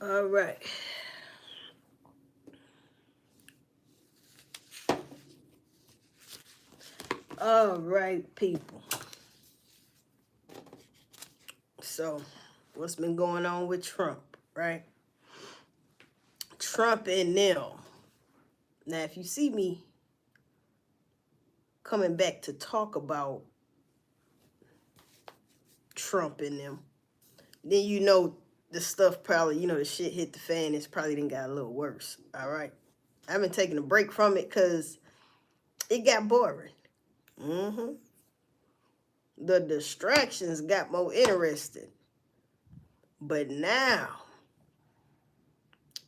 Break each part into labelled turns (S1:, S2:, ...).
S1: All right. All right, people. So, what's been going on with Trump, right? Trump and them. Now, if you see me coming back to talk about Trump and them, then you know the stuff probably, the shit hit the fan. It's probably done got a little worse. All right. I've been taking a break from it because it got boring. Mm-hmm. The distractions got more interesting. But now,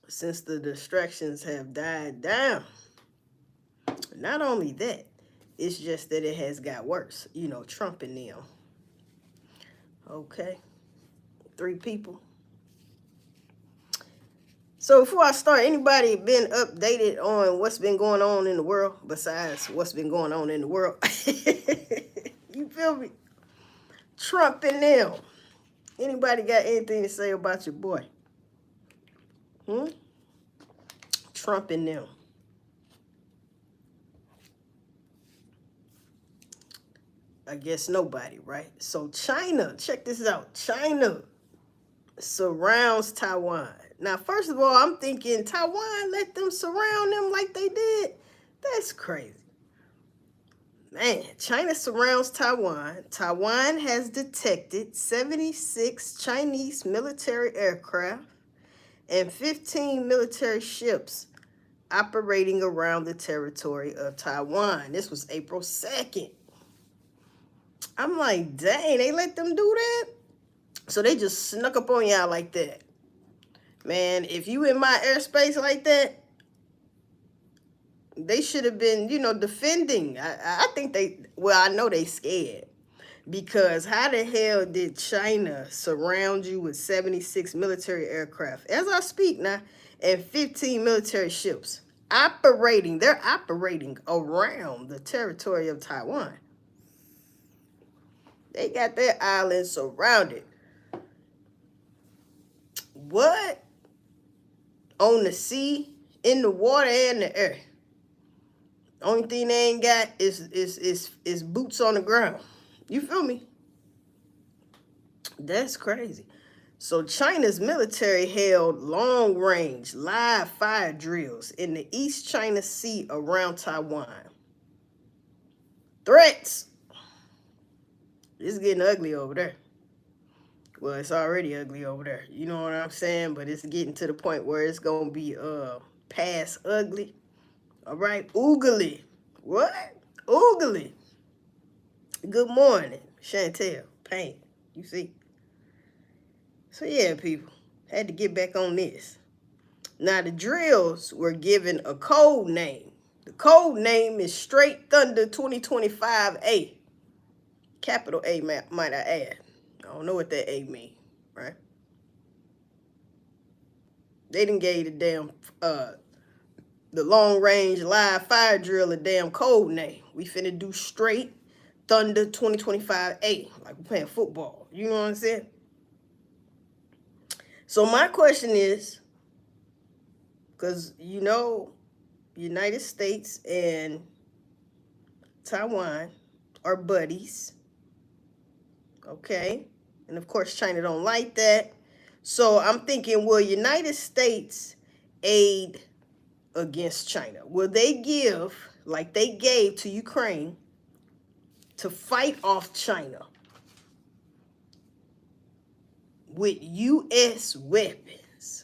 S1: since the distractions have died down, not only that, it's just that it has got worse. Trump and them. Okay. 3 people. So before I start, anybody been updated on what's been going on in the world besides what's been going on in the world? You feel me? Trump and them. Anybody got anything to say about your boy? Trump and them. I guess nobody, right? So China, check this out. China surrounds Taiwan. Now, first of all, I'm thinking Taiwan let them surround them like they did. That's crazy. Man, China surrounds Taiwan. Taiwan has detected 76 Chinese military aircraft and 15 military ships operating around the territory of Taiwan. This was April 2nd. I'm like, dang, they let them do that? So they just snuck up on y'all like that. Man, if you in my airspace like that, they should have been, defending. I think I know they scared. Because how the hell did China surround you with 76 military aircraft, as I speak now, and 15 military ships operating? They're operating around the territory of Taiwan. They got their island surrounded. What? On the sea, in the water, and the air. Only thing they ain't got is boots on the ground. You feel me? That's crazy. So China's military held long-range live fire drills in the East China Sea around Taiwan. Threats. It's getting ugly over there. Well, it's already ugly over there. You know what I'm saying? But it's getting to the point where it's gonna be past ugly. All right, oogly. What? Oogly. Good morning, Chantel. Pain. You see? So yeah, people, had to get back on this. Now the drills were given a code name. The code name is Straight Thunder 2025A. Capital A, might I add. I don't know what that A mean, right? They done gave the long range live fire drill a damn code name. We finna do Straight Thunder 2025A, like we're playing football. You know what I'm saying? So my question is, because United States and Taiwan are buddies, okay? And of course China don't like that. So I'm thinking, will United States aid against China? Will they give, like they gave to Ukraine, to fight off China with U.S. weapons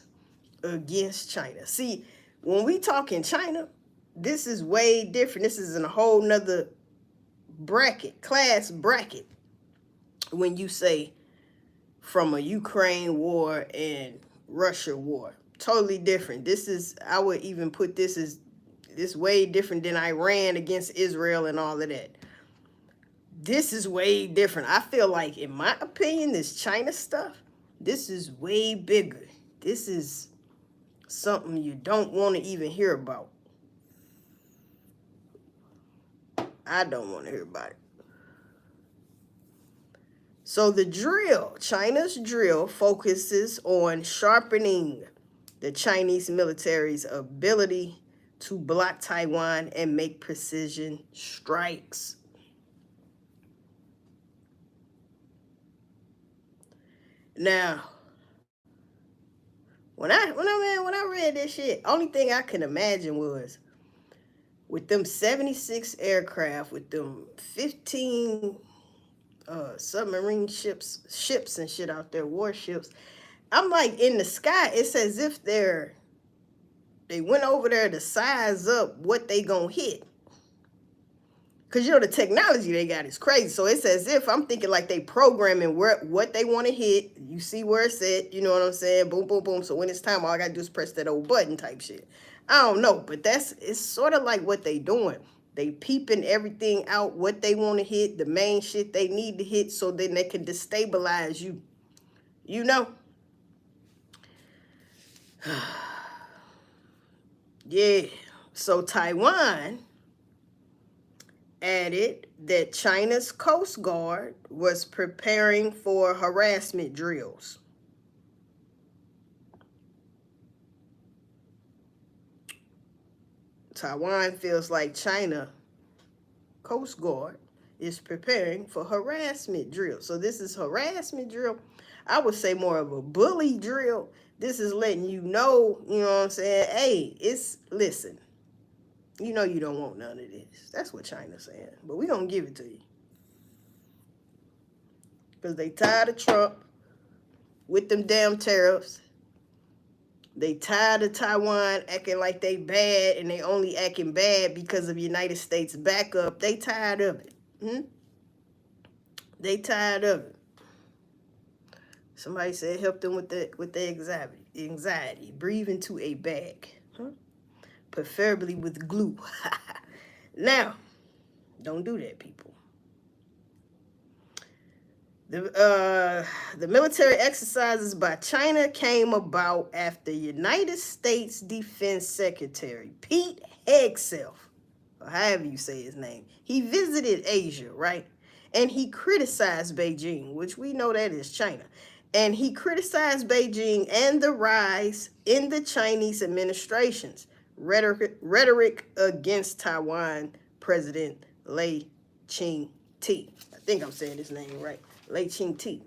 S1: against China? See, when we talk in China, this is way different. This is in a whole nother class bracket, when you say from a Ukraine war and Russia war. Totally different. I would even put this as way different than Iran against Israel and all of that. This is way different. I feel like, in my opinion, this China stuff, this is way bigger. This is something you don't want to even hear about. I don't want to hear about it. So the drill, China's drill, focuses on sharpening the Chinese military's ability to block Taiwan and make precision strikes. Now, when I read this shit, only thing I could imagine was with them 76 aircraft, with them 15 submarine ships and shit out there, warships. I'm like, in the sky, it's as if they went over there to size up what they gonna hit. Cause the technology they got is crazy. So it's as if I'm thinking like they programming what they want to hit. You see where it's at, you know what I'm saying? Boom, boom, boom. So when it's time, all I gotta do is press that old button type shit. I don't know, but it's sort of like what they doing. They peeping everything out, what they want to hit, the main shit they need to hit, so then they can destabilize you. You know? Yeah. So Taiwan added that China's Coast Guard was preparing for harassment drills. Taiwan feels like China Coast Guard is preparing for harassment drill. So this is harassment drill. I would say more of a bully drill. This is letting you know what I'm saying? Hey, listen, you know you don't want none of this. That's what China's saying. But we're going to give it to you. Because they tired of Trump with them damn tariffs. They tired of Taiwan acting like they bad and they only acting bad because of United States backup. They tired of it. They tired of it. Somebody said help them with the anxiety. Breathe into a bag. Preferably with glue. Now, don't do that, people. The military exercises by China came about after United States Defense Secretary Pete Hegseth, or however you say his name, he visited Asia, right? And he criticized Beijing, which we know that is China. And he criticized Beijing and the rise in the Chinese administration's rhetoric against Taiwan President Lai Ching-te. I think I'm saying his name right. Lai Ching-te.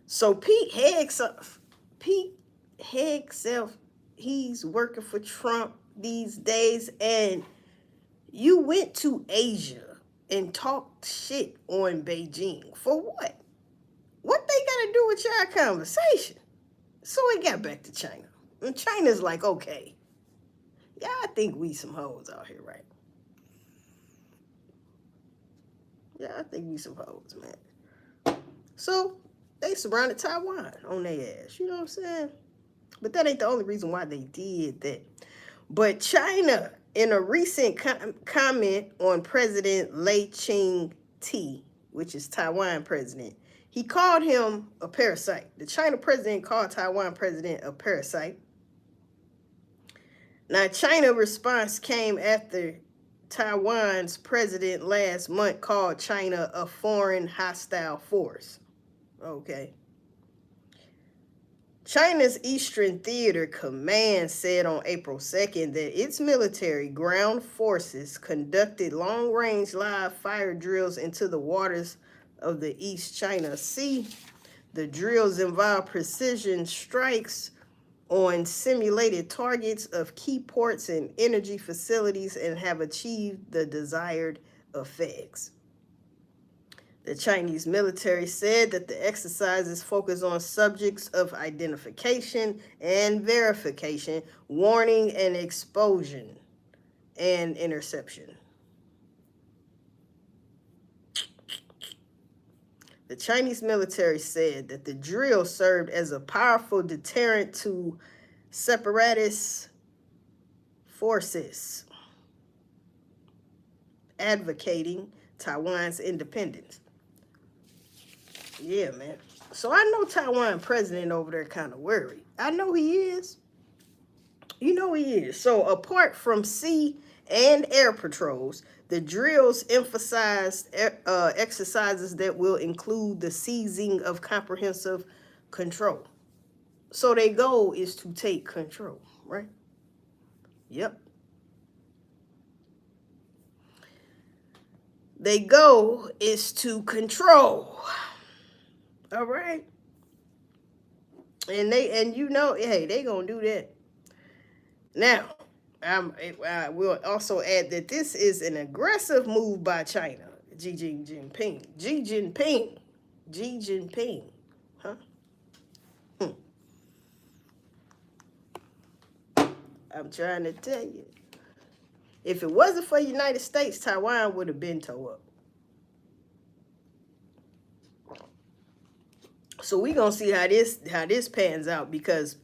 S1: So Pete Hegseth, he's working for Trump these days, and you went to Asia and talked shit on Beijing. For what? What they got to do with your conversation? So it got back to China. And China's like, okay, yeah, I think we some hoes out here, right? Yeah, I think we some hoes, man. So they surrounded Taiwan on their ass, you know what I'm saying? But that ain't the only reason why they did that. But China, in a recent comment on President Lai Ching-te, which is Taiwan president, he called him a parasite. The China president called Taiwan president a parasite. Now, China's response came after Taiwan's president last month called China a foreign hostile force. Okay. China's Eastern Theater Command said on April 2nd that its military ground forces conducted long-range live fire drills into the waters of the East China Sea. The drills involve precision strikes on simulated targets of key ports and energy facilities and have achieved the desired effects. The Chinese military said that the exercises focus on subjects of identification and verification, warning and exposure, and interception. The Chinese military said that the drill served as a powerful deterrent to separatist forces advocating Taiwan's independence. Yeah, man. So I know Taiwan president over there kind of worried. I know he is. You know he is. So apart from sea and air patrols, The drills emphasized exercises that will include the seizing of comprehensive control. So their goal is to take control, right? Yep. Their goal is to control. All right. And hey, they gonna do that. Now, I will also add that this is an aggressive move by China. Xi Jinping. Xi Jinping. Huh? I'm trying to tell you. If it wasn't for the United States, Taiwan would have been tore up. So we're gonna see how this pans out, because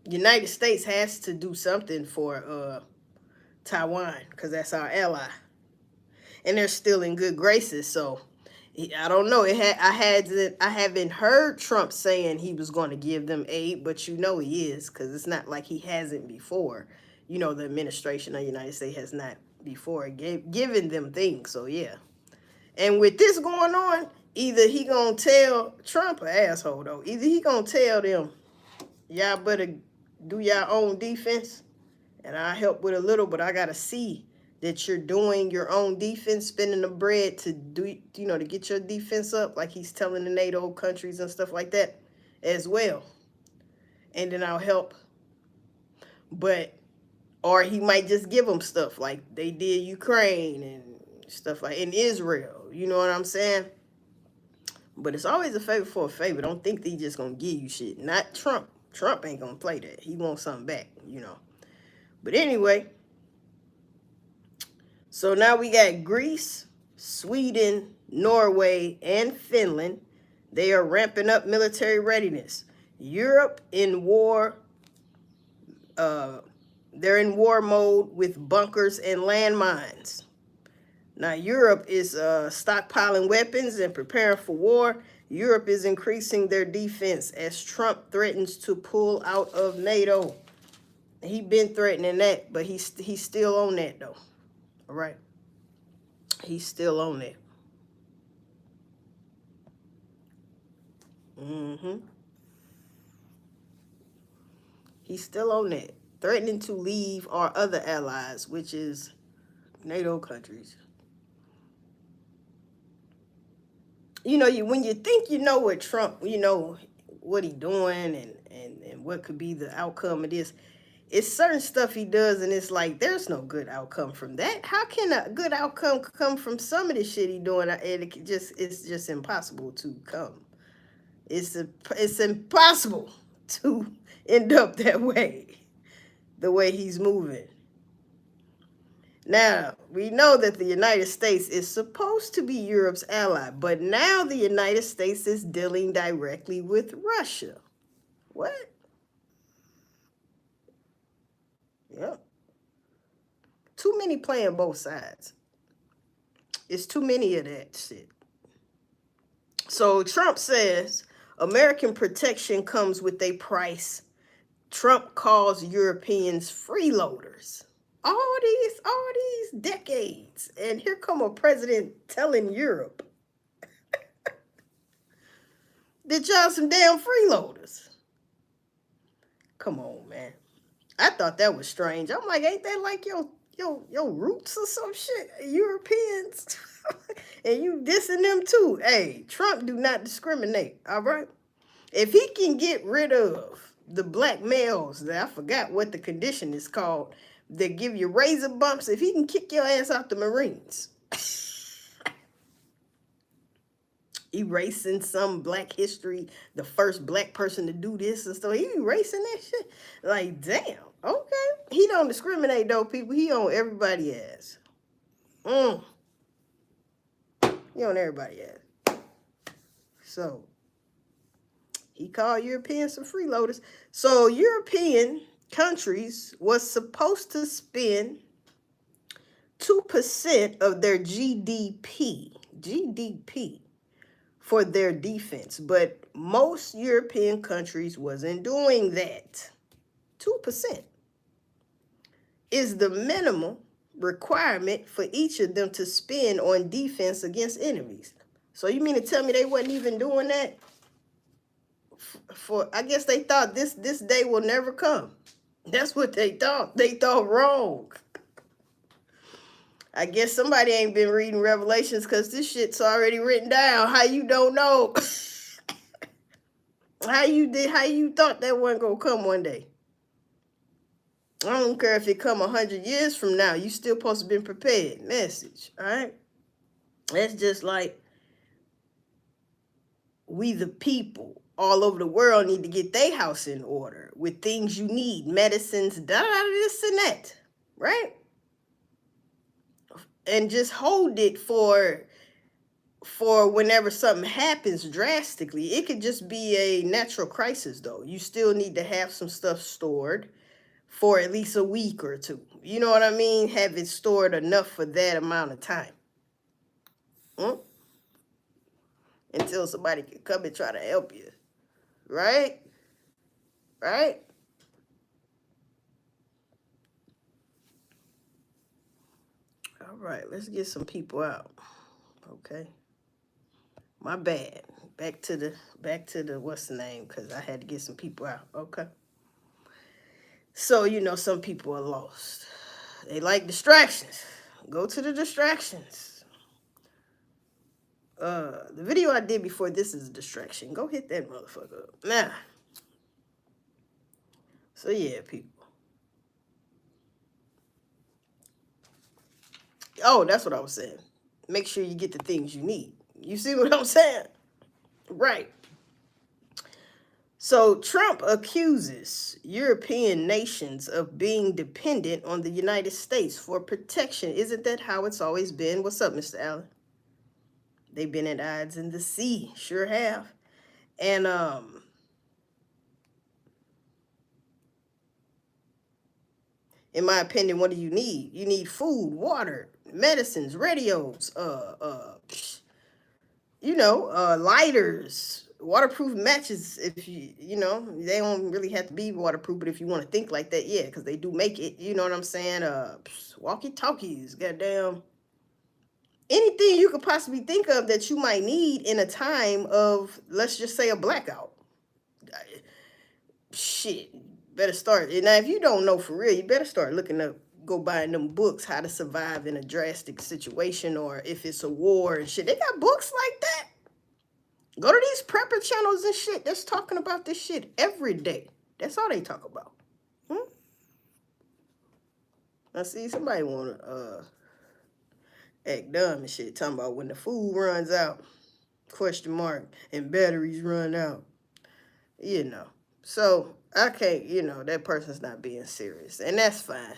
S1: the United States has to do something for Taiwan, because that's our ally, and they're still in good graces. So I don't know. I haven't heard Trump saying he was going to give them aid, but he is, because it's not like he hasn't before. The administration of the United States has not before given them things. So yeah, and with this going on, either he gonna tell Trump, an asshole though, either he gonna tell them, y'all better do your own defense, and I help with a little, but I gotta see that you're doing your own defense, spending the bread to do, to get your defense up, like he's telling the NATO countries and stuff like that as well. And then I'll help. Or he might just give them stuff like they did Ukraine and stuff like in Israel. You know what I'm saying? But it's always a favor for a favor. Don't think they just gonna give you shit. Not Trump. Trump ain't gonna play that. He wants something back, But anyway, so now we got Greece, Sweden, Norway, and Finland. They are ramping up military readiness. Europe in war. They're in war mode with bunkers and landmines. Now, Europe is stockpiling weapons and preparing for war. Europe is increasing their defense as Trump threatens to pull out of NATO. He been threatening that, but he's still on that, though. All right? He's still on that. He's still on that. Threatening to leave our other allies, which is NATO countries. When you think what Trump, what he doing and what could be the outcome of this, it's certain stuff he does, and it's like, there's no good outcome from that. How can a good outcome come from some of the shit he doing? It's just impossible to come. It's impossible to end up that way, the way he's moving. Now, we know that the United States is supposed to be Europe's ally, but now the United States is dealing directly with Russia. What? Yep. Too many playing both sides. It's too many of that shit. So Trump says American protection comes with a price. Trump calls Europeans freeloaders. All these decades, and here come a president telling Europe that y'all some damn freeloaders. Come on, man. I thought that was strange. I'm like, ain't that like your roots or some shit? Europeans. And you dissing them too. Hey, Trump do not discriminate, all right? If he can get rid of the black males, that I forgot what the condition is called, that give you razor bumps, if he can kick your ass out the Marines, erasing some black history, the first black person to do this and stuff, he erasing that shit. Like, damn, okay. He don't discriminate though, people. He on everybody ass. He on everybody ass. So he called Europeans some freeloaders. So European countries was supposed to spend 2% of their GDP for their defense, but most European countries wasn't doing that. 2% is the minimum requirement for each of them to spend on defense against enemies. So you mean to tell me they wasn't even doing that? For I guess they thought this day will never come. That's what they thought. They thought wrong. I guess somebody ain't been reading Revelations because this shit's already written down. How you don't know? How you thought that wasn't gonna come one day? I don't care if it come 100 years from now. You still supposed to be prepared. Message, all right? That's just like we the people all over the world need to get their house in order with things you need, medicines, this and that, right? And just hold it for whenever something happens drastically. It could just be a natural crisis, though. You still need to have some stuff stored for at least a week or two. You know what I mean? Have it stored enough for that amount of time. Until somebody can come and try to help you. Right? Right? All right, let's get some people out. Okay. My bad. Back to the what's the name? Because I had to get some people out. Okay. So, some people are lost. They like distractions. Go to the distractions. The video I did before this is a distraction. Go hit that motherfucker up. Nah. So, yeah, people. Oh, that's what I was saying. Make sure you get the things you need. You see what I'm saying? Right. So Trump accuses European nations of being dependent on the United States for protection. Isn't that how it's always been? What's up, Mr. Allen? They've been at odds in the sea. Sure have. And in my opinion, what do you need? You need food, water, medicines, radios, lighters, waterproof matches. If they don't really have to be waterproof, but if you want to think like that, yeah, because they do make it. You know what I'm saying? Walkie-talkies, goddamn, anything you could possibly think of that you might need in a time of, let's just say, a blackout. Shit, better start. Now, if you don't know for real, you better start looking up. Go buying them books, how to survive in a drastic situation, or if it's a war and shit. They got books like that. Go to these prepper channels and shit that's talking about this shit every day. That's all they talk about. Now, see, somebody want to act dumb and shit, talking about when the food runs out, question mark, and batteries run out. So I can't, that person's not being serious, and that's fine.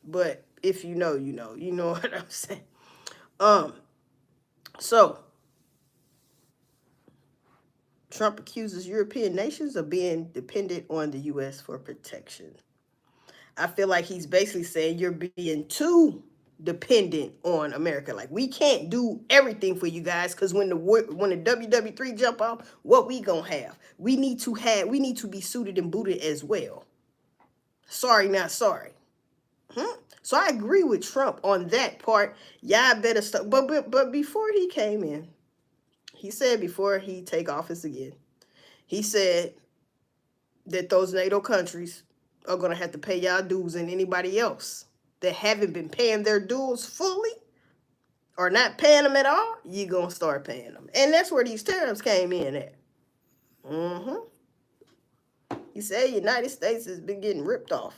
S1: But if you know what I'm saying. So Trump accuses European nations of being dependent on the U.S. for protection. I feel like he's basically saying you're being too dependent on America. Like, we can't do everything for you guys, because when the WW3 jump off, what we gonna have? We need to be suited and booted as well. Sorry, not sorry. So I agree with Trump on that part. Y'all better stop. But before he came in, he said before he take office again, he said that those NATO countries are going to have to pay y'all dues, and anybody else that haven't been paying their dues fully or not paying them at all, you're going to start paying them. And that's where these tariffs came in at. He said United States has been getting ripped off.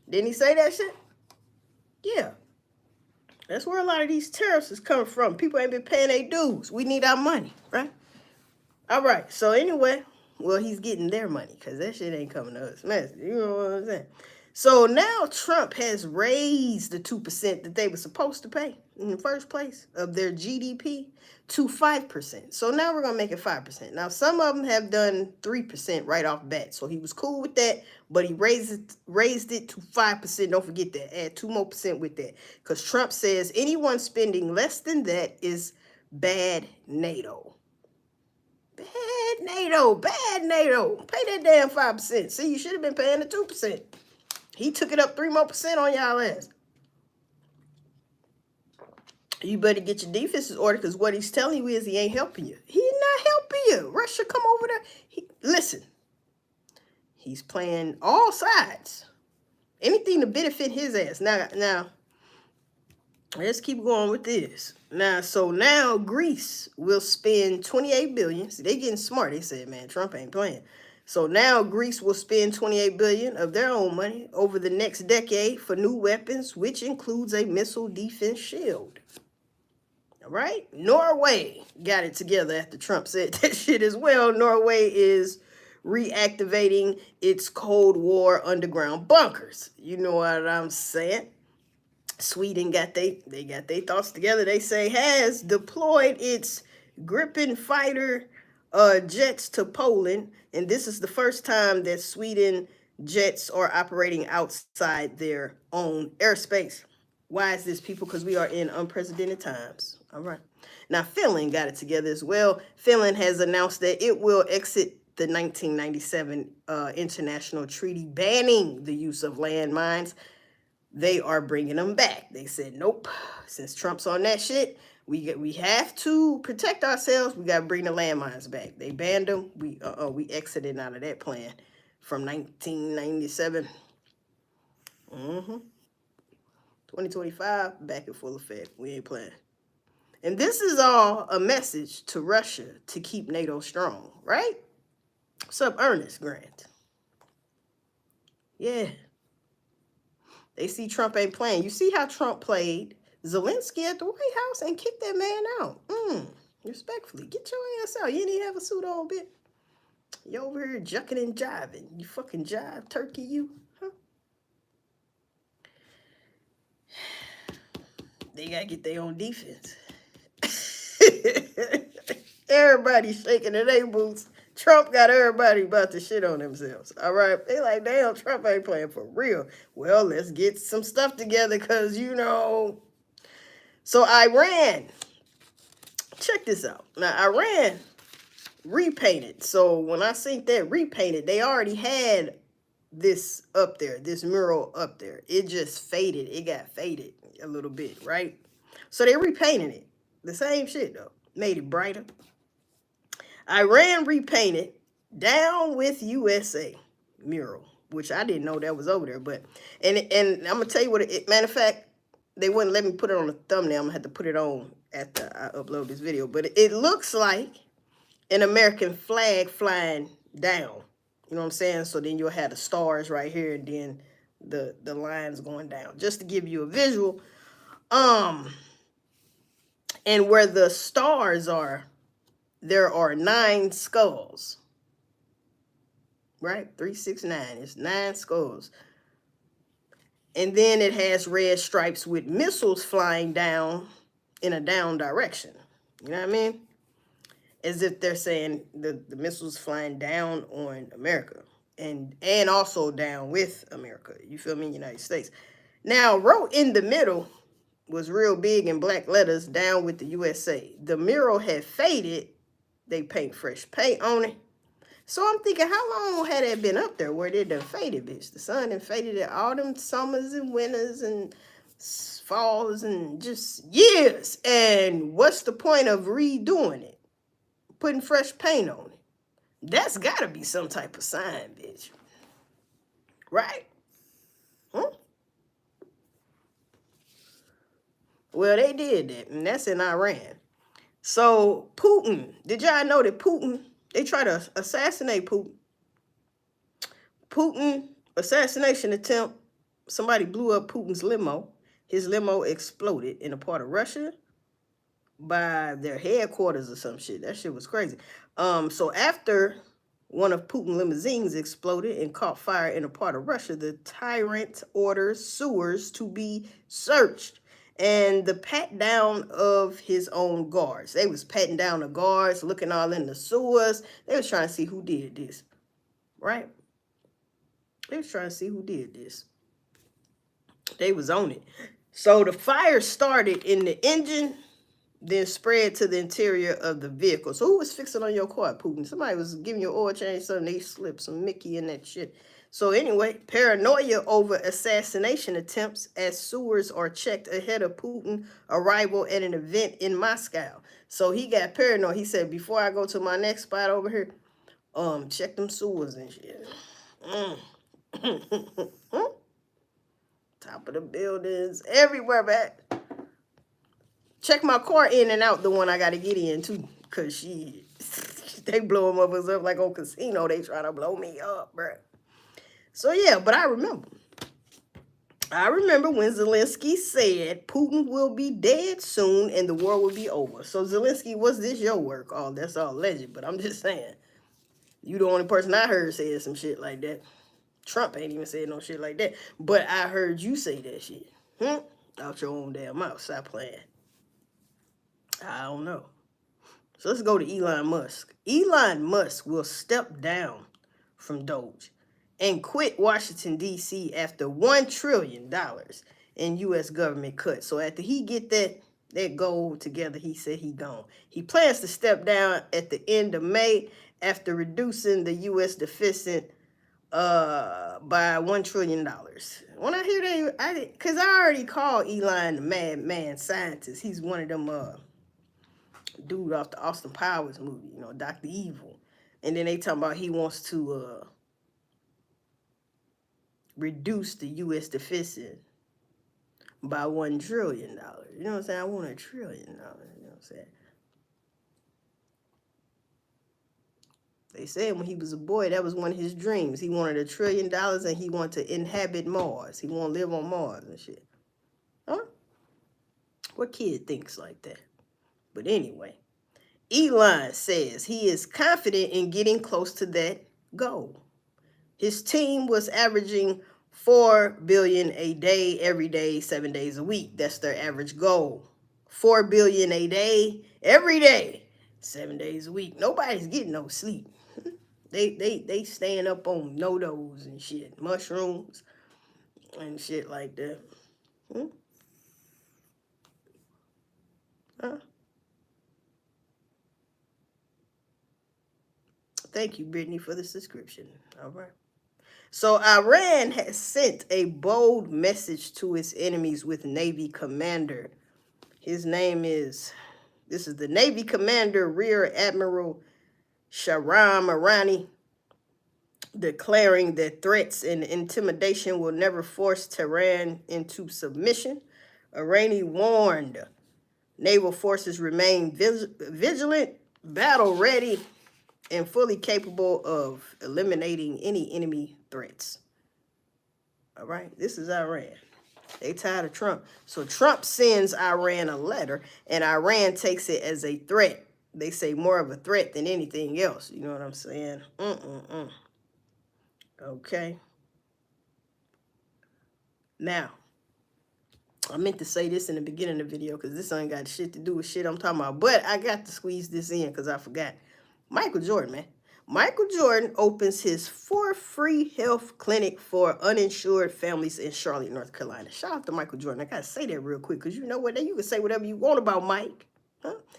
S1: Didn't he say that shit? Yeah. That's where a lot of these tariffs is coming from. People ain't been paying their dues. We need our money, right? All right. So anyway, well, he's getting their money because that shit ain't coming to us. Man, you know what I'm saying? So now Trump has raised the 2% that they were supposed to pay in the first place of their GDP to 5%. So now we're going to make it 5%. Now, some of them have done 3% right off bat. So he was cool with that, but he raised it to 5%. Don't forget that. Add 2 more % with that. Because Trump says anyone spending less than that is bad NATO. Bad NATO. Pay that damn 5%. See, you should have been paying the 2%. He took it up 3 more % on y'all ass. You better get your defenses ordered, because what he's telling you is he ain't helping you. He's not helping you. Russia come over there. Listen, he's playing all sides. Anything to benefit his ass. Now, let's keep going with this. Now Greece will spend 28 billion. See, they getting smart. They said, man, Trump ain't playing. So now Greece will spend 28 billion of their own money over the next decade for new weapons, which includes a missile defense shield. All right? Norway got it together after Trump said that shit as well. Norway is reactivating its Cold War underground bunkers. You know what I'm saying? Sweden got they got their thoughts together. They say has deployed its Gripen fighter jets to Poland, and this is the first time that Sweden jets are operating outside their own airspace. Why is this, people? Because we are in unprecedented times. All right. Now, Finland got it together as well. Finland has announced that it will exit the 1997 international treaty banning the use of landmines. They are bringing them back. They said, nope, since Trump's on that shit, we have to protect ourselves. We got to bring the landmines back. They banned them. We exited out of that plan from 1997. 2025, back in full effect. We ain't playing. And this is all a message to Russia to keep NATO strong, right? What's up, Ernest Grant? Yeah. They see Trump ain't playing. You see how Trump played Zelensky at the White House and kicked that man out. Respectfully, get your ass out. You didn't even have a suit on, bitch. You over here jucking and jiving. You fucking jive turkey, you. Huh? They gotta get their own defense. Everybody shaking in their boots. Trump got everybody about to shit on themselves. All right. They like, damn, Trump ain't playing for real. Well, let's get some stuff together because, So Iran, check this out. Now, Iran repainted. So when I say that repainted, they already had this up there, this mural up there. It just faded. It got faded a little bit, right? So they repainted it. The same shit, though. Made it brighter. Iran repainted "Down with USA" mural, which I didn't know that was over there. But and I'm gonna tell you what matter of fact, they wouldn't let me put it on the thumbnail. I'm gonna have to put it on after I upload this video. But it looks like an American flag flying down. You know what I'm saying? So then you'll have the stars right here, and then the lines going down, just to give you a visual. And where the stars are, there are 9 skulls. Right? 369. It's 9 skulls. And then it has red stripes with missiles flying down in a down direction. You know what I mean? As if they're saying the missiles flying down on America. And also down with America. You feel me? United States. Now, wrote in the middle was real big in black letters, "Down with the USA." The mural had faded. They paint fresh paint on it. So I'm thinking, how long had it been up there where it done faded, bitch? The sun done faded it all them summers and winters and falls and just years. And what's the point of redoing it? Putting fresh paint on it. That's gotta be some type of sign, bitch. Right? Huh? Well, they did that, and that's in Iran. So Putin, did y'all know that Putin, they tried to assassinate Putin? Putin assassination attempt, somebody blew up Putin's limo. His limo exploded in a part of Russia by their headquarters or some shit. That shit was crazy. So after one of Putin's limousines exploded and caught fire in a part of Russia, the tyrant orders sewers to be searched. And the pat down of his own guards. They was patting down the guards, looking all in the sewers. They was trying to see who did this, right? They was trying to see who did this. They was on it. So the fire started in the engine, then spread to the interior of the vehicle. So who was fixing on your car, Putin? Somebody was giving you oil change, something, they slipped some Mickey in that shit. So anyway, paranoia over assassination attempts as sewers are checked ahead of Putin arrival at an event in Moscow. So he got paranoid. He said, before I go to my next spot over here, check them sewers and shit. Top of the buildings, everywhere, back. Check my car in and out, the one I gotta get in too. Cause they blowing motherfuckers up like on casino. They trying to blow me up, bruh. So yeah, but I remember when Zelensky said Putin will be dead soon and the war will be over. So Zelensky, was this your work? Oh, that's all alleged, but I'm just saying. You the only person I heard say some shit like that. Trump ain't even said no shit like that. But I heard you say that shit. Out your own damn mouth. Stop playing. I don't know. So let's go to Elon Musk. Elon Musk will step down from Doge and quit Washington, D.C. after $1 trillion in U.S. government cuts. So after he get that goal together, he said he gone. He plans to step down at the end of May after reducing the U.S. deficit by $1 trillion. When I hear that, because I already called Elon the madman scientist. He's one of them dude off the Austin Powers movie, Dr. Evil. And then they talking about he wants to reduce the U.S. deficit by $1 trillion. You know what I'm saying? I want $1 trillion. You know what I'm saying? They said when he was a boy, that was one of his dreams. He wanted $1 trillion and he wanted to inhabit Mars. He wanted to live on Mars and shit. Huh? What kid thinks like that? But anyway, Elon says he is confident in getting close to that goal. His team was averaging $4 billion a day, every day, 7 days a week. That's their average goal. $4 billion a day, every day, 7 days a week. Nobody's getting no sleep. They staying up on no-dos and shit, mushrooms and shit like that. Huh? Thank you, Brittany, for the subscription. All right. So Iran has sent a bold message to its enemies with Navy commander. His name is, this is the Navy commander, Rear Admiral Shahram Irani, declaring that threats and intimidation will never force Tehran into submission. Irani warned naval forces remain vigilant, battle ready, and fully capable of eliminating any enemy threats. All right, this is Iran. They tired of Trump. So Trump sends Iran a letter, and Iran takes it as a threat. They say more of a threat than anything else. You know what I'm saying? Okay. Now, I meant to say this in the beginning of the video because this ain't got shit to do with shit I'm talking about. But I got to squeeze this in because I forgot. Michael Jordan, man. Michael Jordan opens his 4th free health clinic for uninsured families in Charlotte, North Carolina. Shout out to Michael Jordan. I got to say that real quick because you know what? You can say whatever you want about Mike.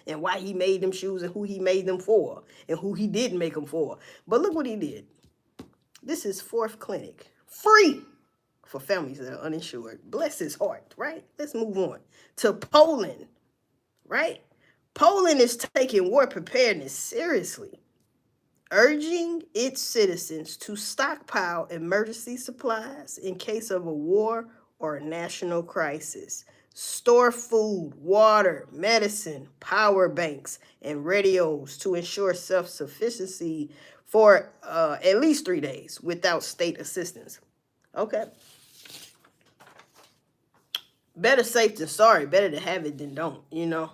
S1: And why he made them shoes and who he made them for and who he didn't make them for. But look what he did. This is 4th clinic. Free for families that are uninsured. Bless his heart, right? Let's move on to Poland, right? Poland is taking war preparedness seriously, urging its citizens to stockpile emergency supplies in case of a war or a national crisis. Store food, water, medicine, power banks, and radios to ensure self-sufficiency for at least 3 days without state assistance. Okay. Better safe than sorry. Better to have it than don't, you know.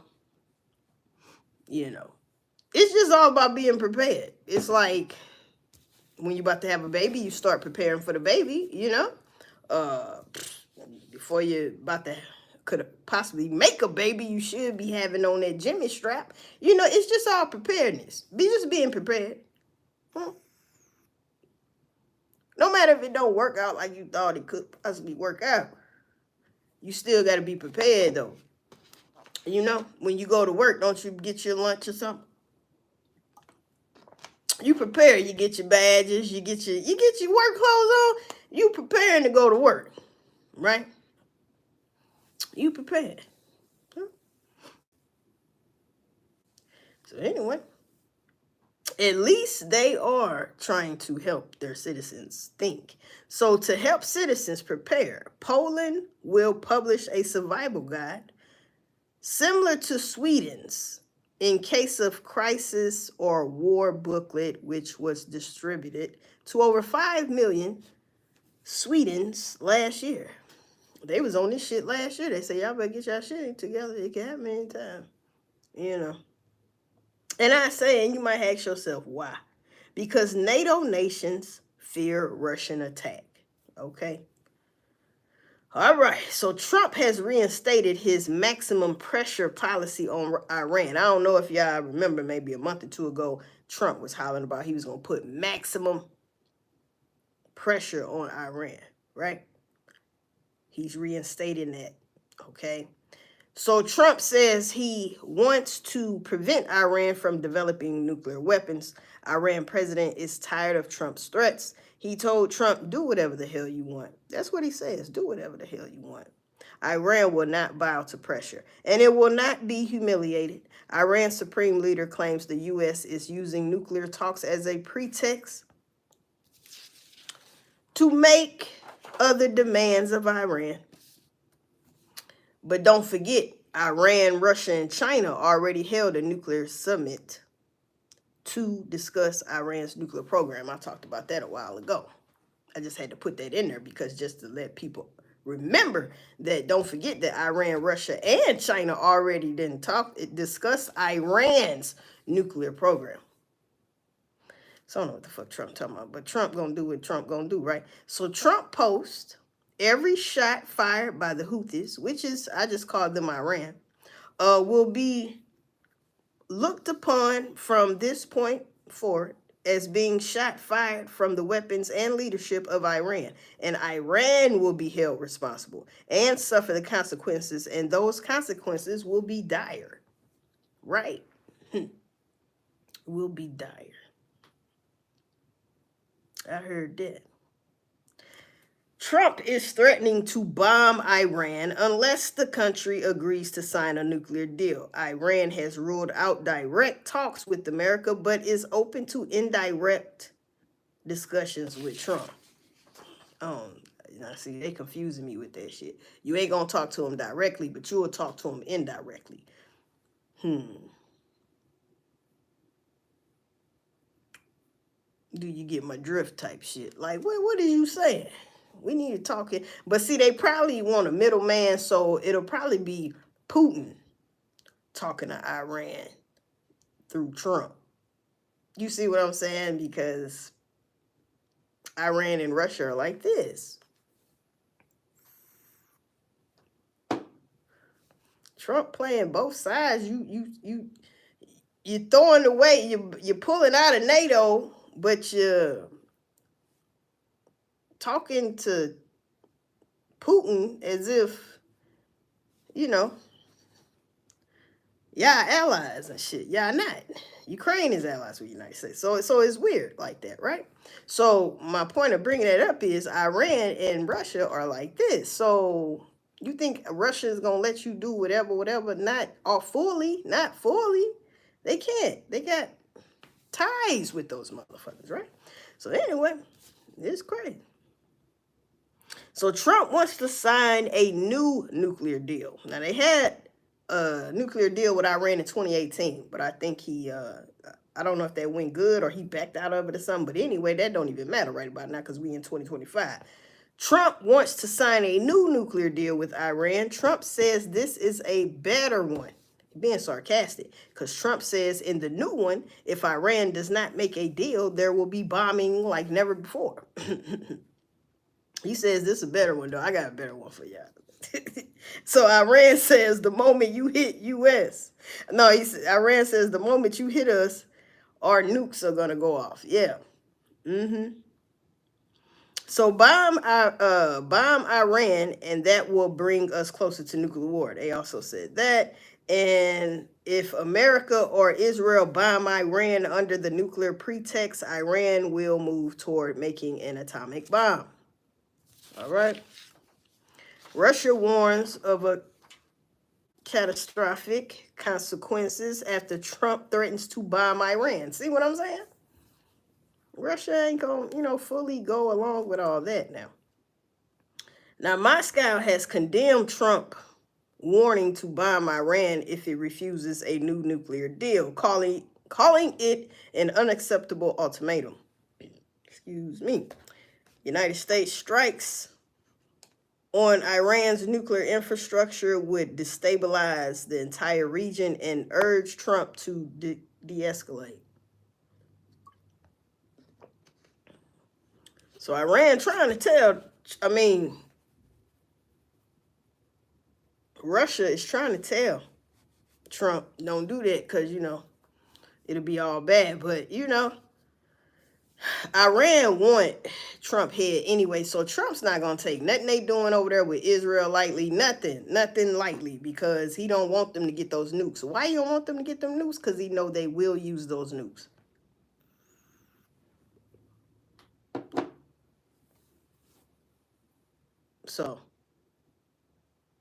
S1: It's just all about being prepared. It's like when you're about to have a baby, you start preparing for the baby, before you're about to could possibly make a baby, you should be having on that Jimmy strap. It's just all preparedness. Just being prepared. No matter if it don't work out like you thought it could possibly work out, you still got to be prepared, though. When you go to work, don't you get your lunch or something? You prepare. You get your badges. You get your work clothes on. You preparing to go to work, right? You prepared. So anyway, at least they are trying to help their citizens think. So to help citizens prepare, Poland will publish a survival guide similar to Sweden's in case of crisis or war booklet, which was distributed to over 5 million Swedes last year. They was on this shit last year. They say, y'all better get y'all shit together. It can happen anytime. You know. And I say, and you might ask yourself, why? Because NATO nations fear Russian attack. Okay. All right. So Trump has reinstated his maximum pressure policy on Iran. I don't know if y'all remember, maybe a month or two ago, Trump was hollering about he was going to put maximum pressure on Iran, right? He's reinstating that. Okay. So Trump says he wants to prevent Iran from developing nuclear weapons. Iran president is tired of Trump's threats. He told Trump, do whatever the hell you want. That's what he says. Do whatever the hell you want. Iran will not bow to pressure, and it will not be humiliated. Iran's supreme leader claims the U.S. is using nuclear talks as a pretext to make other demands of Iran. But don't forget, Iran, Russia, and China already held a nuclear summit to discuss Iran's nuclear program. I talked about that a while ago. I just had to put that in there because just to let people remember that, don't forget that Iran, Russia, and China already discussed Iran's nuclear program. So I don't know what the fuck Trump talking about, but Trump gonna do what Trump gonna do, right? So Trump posts every shot fired by the Houthis, which is, I just called them Iran, will be looked upon from this point forward as being shot fired from the weapons and leadership of Iran. And Iran will be held responsible and suffer the consequences, and those consequences will be dire. Right? Will be dire. I heard that. Trump is threatening to bomb Iran unless the country agrees to sign a nuclear deal. Iran has ruled out direct talks with America, but is open to indirect discussions with Trump. See, they confusing me with that shit. You ain't gonna talk to him directly, but you will talk to him indirectly. Do you get my drift type shit? Like, what are you saying? We need to talk it. But see, they probably want a middleman, so it'll probably be Putin talking to Iran through Trump. You see what I'm saying? Because Iran and Russia are like this. Trump playing both sides. You throwing away. You're pulling out of NATO, but you're talking to Putin as if, y'all allies and shit. Y'all not. Ukraine is allies with the United States. So it's weird like that, right? So my point of bringing that up is Iran and Russia are like this. So you think Russia is going to let you do whatever, not fully. They can't. They got ties with those motherfuckers, right? So anyway, it's crazy. So Trump wants to sign a new nuclear deal. Now, they had a nuclear deal with Iran in 2018, but I think I don't know if that went good or he backed out of it or something. But anyway, that don't even matter right about now because we in 2025. Trump wants to sign a new nuclear deal with Iran. Trump says this is a better one. Being sarcastic, because Trump says in the new one, if Iran does not make a deal, there will be bombing like never before. He says this is a better one, though. I got a better one for y'all. So Iran says the moment you hit U.S. No, Iran says the moment you hit us, our nukes are going to go off. Yeah. So bomb Iran, and that will bring us closer to nuclear war. They also said that. And If America or Israel bomb Iran under the nuclear pretext, Iran will move toward making an atomic bomb. All right. Russia warns of a catastrophic consequences after Trump threatens to bomb Iran. See what I'm saying? Russia ain't gonna, fully go along with all that now. Now, Moscow has condemned Trump warning to bomb Iran if it refuses a new nuclear deal, calling it an unacceptable ultimatum. Excuse me. United States strikes on Iran's nuclear infrastructure would destabilize the entire region and urge Trump to de-escalate. So Iran trying to tell, Russia is trying to tell Trump, don't do that because, it'll be all bad. But, Iran want Trump head anyway, so Trump's not going to take nothing they doing over there with Israel lightly, nothing lightly, because he don't want them to get those nukes. Why you don't want them to get them nukes? Because he know they will use those nukes. So,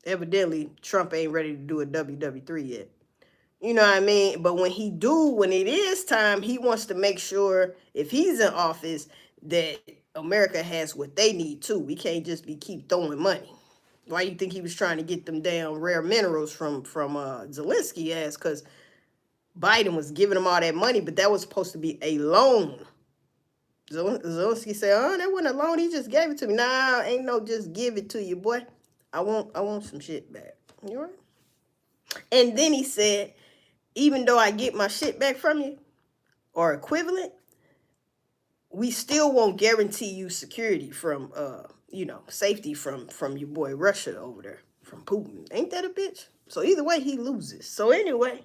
S1: evidently, Trump ain't ready to do a WW3 yet. You know what I mean? But when it is time, he wants to make sure if he's in office that America has what they need too. We can't just keep throwing money. Why you think he was trying to get them damn rare minerals from Zelensky ass? Because Biden was giving them all that money, but that was supposed to be a loan. Zelensky said, "Oh, that wasn't a loan. He just gave it to me." Nah, ain't no just give it to you, boy. I want some shit back. You right? And then he said, even though I get my shit back from you or equivalent, we still won't guarantee you security from safety from your boy Russia over there, from Putin. Ain't that a bitch? So either way he loses. So anyway,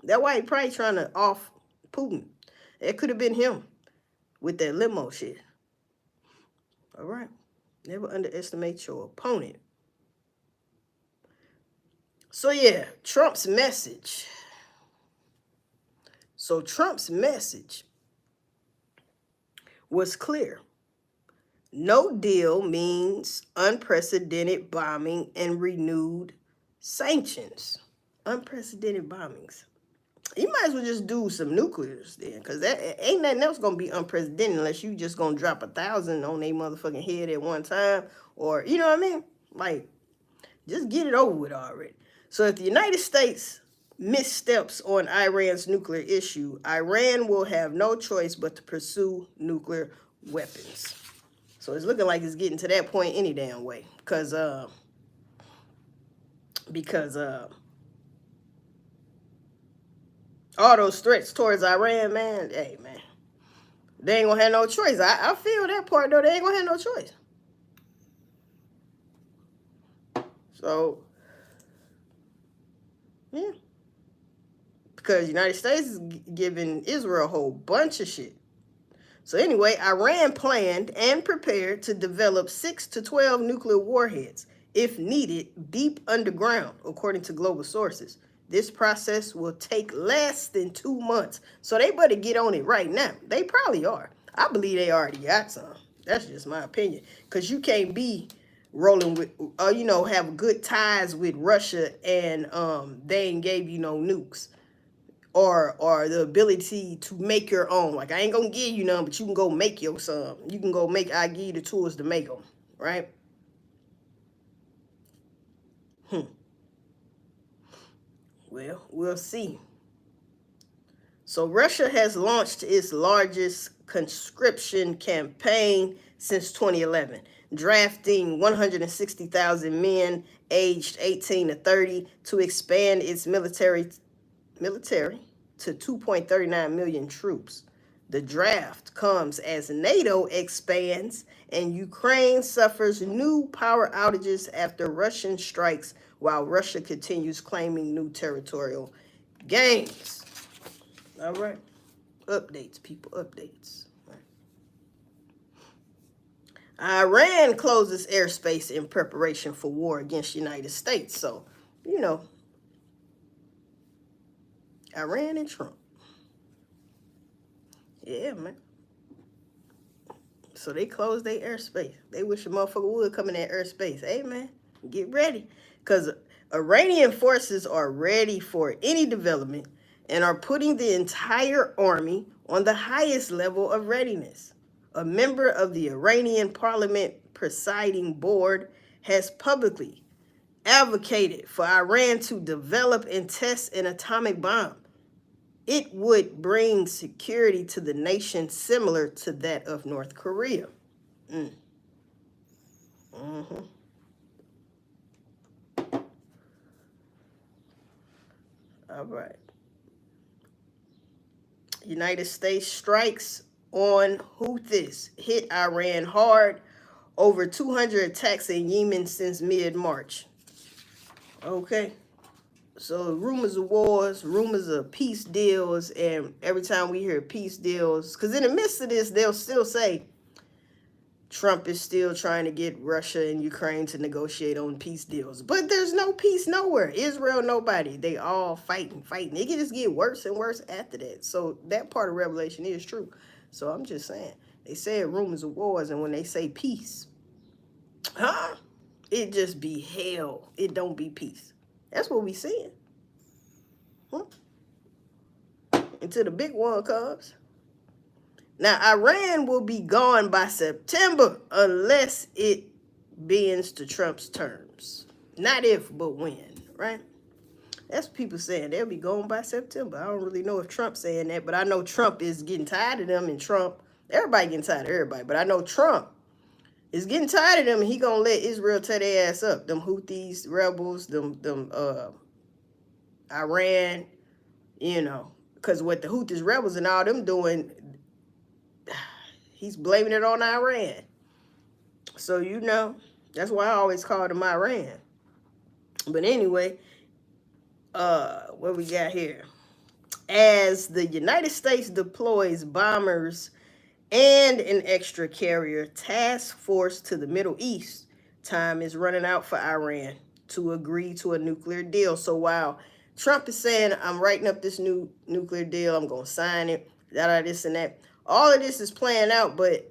S1: that's why he probably trying to off Putin. It could have been him with that limo shit. All right. Never underestimate your opponent. So yeah, Trump's message. So Trump's message was clear. No deal means unprecedented bombing and renewed sanctions. Unprecedented bombings. You might as well just do some nuclears then, because that ain't nothing else going to be unprecedented unless you just going to drop 1,000 on their motherfucking head at one time. Or, you know what I mean? Like, just get it over with already. So if the United States missteps on Iran's nuclear issue, Iran will have no choice but to pursue nuclear weapons. So it's looking like it's getting to that point any damn way. Because all those threats towards Iran, man, hey, man, they ain't going to have no choice. I feel that part, though. They ain't going to have no choice. So, yeah. Because the United States is giving Israel a whole bunch of shit. So anyway, Iran planned and prepared to develop 6 to 12 nuclear warheads, if needed, deep underground, according to global sources. This process will take less than 2 months. So they better get on it right now. They probably are. I believe they already got some. That's just my opinion. Because you can't be rolling with, have good ties with Russia and they ain't gave you no nukes. Or the ability to make your own. Like, I ain't gonna give you none, but you can go make your some. You can go make, I give you the tools to make them, right? Well, we'll see. So Russia has launched its largest conscription campaign since 2011, drafting 160,000 men aged 18 to 30 to expand its military to 2.39 million troops. The draft comes as NATO expands and Ukraine suffers new power outages after Russian strikes while Russia continues claiming new territorial gains. All right. Updates, people, updates. Iran closes airspace in preparation for war against the United States. So, Iran and Trump. Yeah, man. So they closed their airspace. They wish a motherfucker would come in that airspace. Hey, man, get ready. Because Iranian forces are ready for any development and are putting the entire army on the highest level of readiness. A member of the Iranian parliament presiding board has publicly advocated for Iran to develop and test an atomic bomb. It would bring security to the nation similar to that of North Korea. Mm. Mm-hmm. All right. United States strikes on Houthis hit Iran hard. Over 200 attacks in Yemen since mid-March. Okay. So rumors of wars, rumors of peace deals, and every time we hear peace deals, because in the midst of this, they'll still say Trump is still trying to get Russia and Ukraine to negotiate on peace deals. But there's no peace nowhere. Israel, nobody. They all fighting. It can just get worse and worse after that. So that part of Revelation is true. So I'm just saying. They said rumors of wars, and when they say peace, it just be hell. It don't be peace. That's what we seeing. Until the big one comes. Now, Iran will be gone by September unless it bends to Trump's terms. Not if, but when, right? That's what people saying. They'll be gone by September. I don't really know if Trump's saying that, but I know Trump is getting tired of them, and everybody getting tired of everybody, but I know Trump is getting tired of them, and he gonna let Israel tear their ass up. Them Houthis, rebels, them Iran, because what the Houthis rebels and all them doing, he's blaming it on Iran. So, that's why I always call them Iran. But anyway, what we got here? As the United States deploys bombers and an extra carrier task force to the Middle East, time is running out for Iran to agree to a nuclear deal. So while Trump is saying, I'm writing up this new nuclear deal, I'm going to sign it, this and that, all of this is playing out, but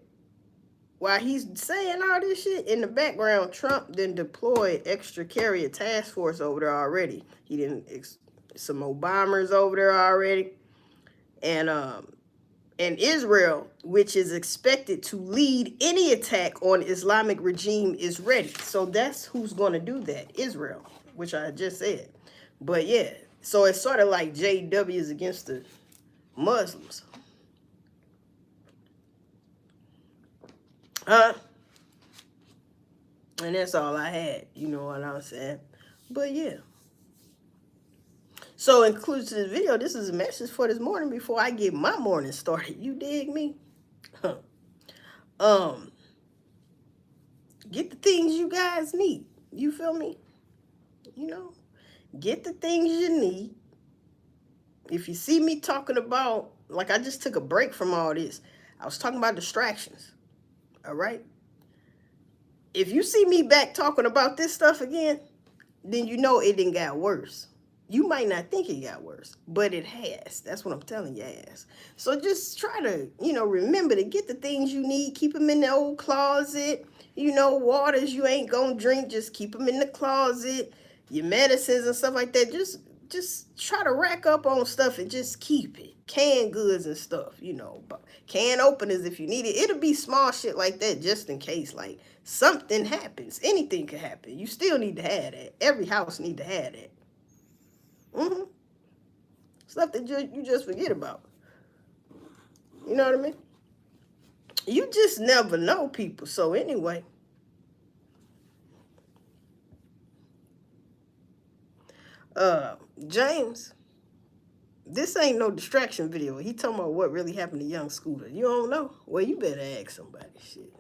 S1: while he's saying all this shit in the background, Trump then deployed extra carrier task force over there already. He didn't some more bombers over there already, and Israel, which is expected to lead any attack on Islamic regime, is ready. So that's who's going to do that, Israel, which I just said. But yeah, so it's sort of like JW's against the Muslims. And that's all I had, you know what I'm saying? But yeah. So in conclusion to this video, this is a message for this morning before I get my morning started. You dig me? Get the things you guys need. You feel me? Get the things you need. If you see me talking about, like I just took a break from all this, I was talking about distractions. All right? If you see me back talking about this stuff again, then you know it didn't got worse. You might not think it got worse, but it has. That's what I'm telling you ass. So just try to, remember to get the things you need. Keep them in the old closet. Waters you ain't gonna drink, just keep them in the closet. Your medicines and stuff like that, just try to rack up on stuff and just keep it. Canned goods and stuff, can openers if you need it. It'll be small shit like that just in case, like something happens. Anything could happen. You still need to have that. Every house need to have that. Stuff that you just forget about. You know what I mean? You just never know, people. So anyway. James, this ain't no distraction video. He talking about what really happened to young Scooter. You don't know? Well, you better ask somebody. Shit.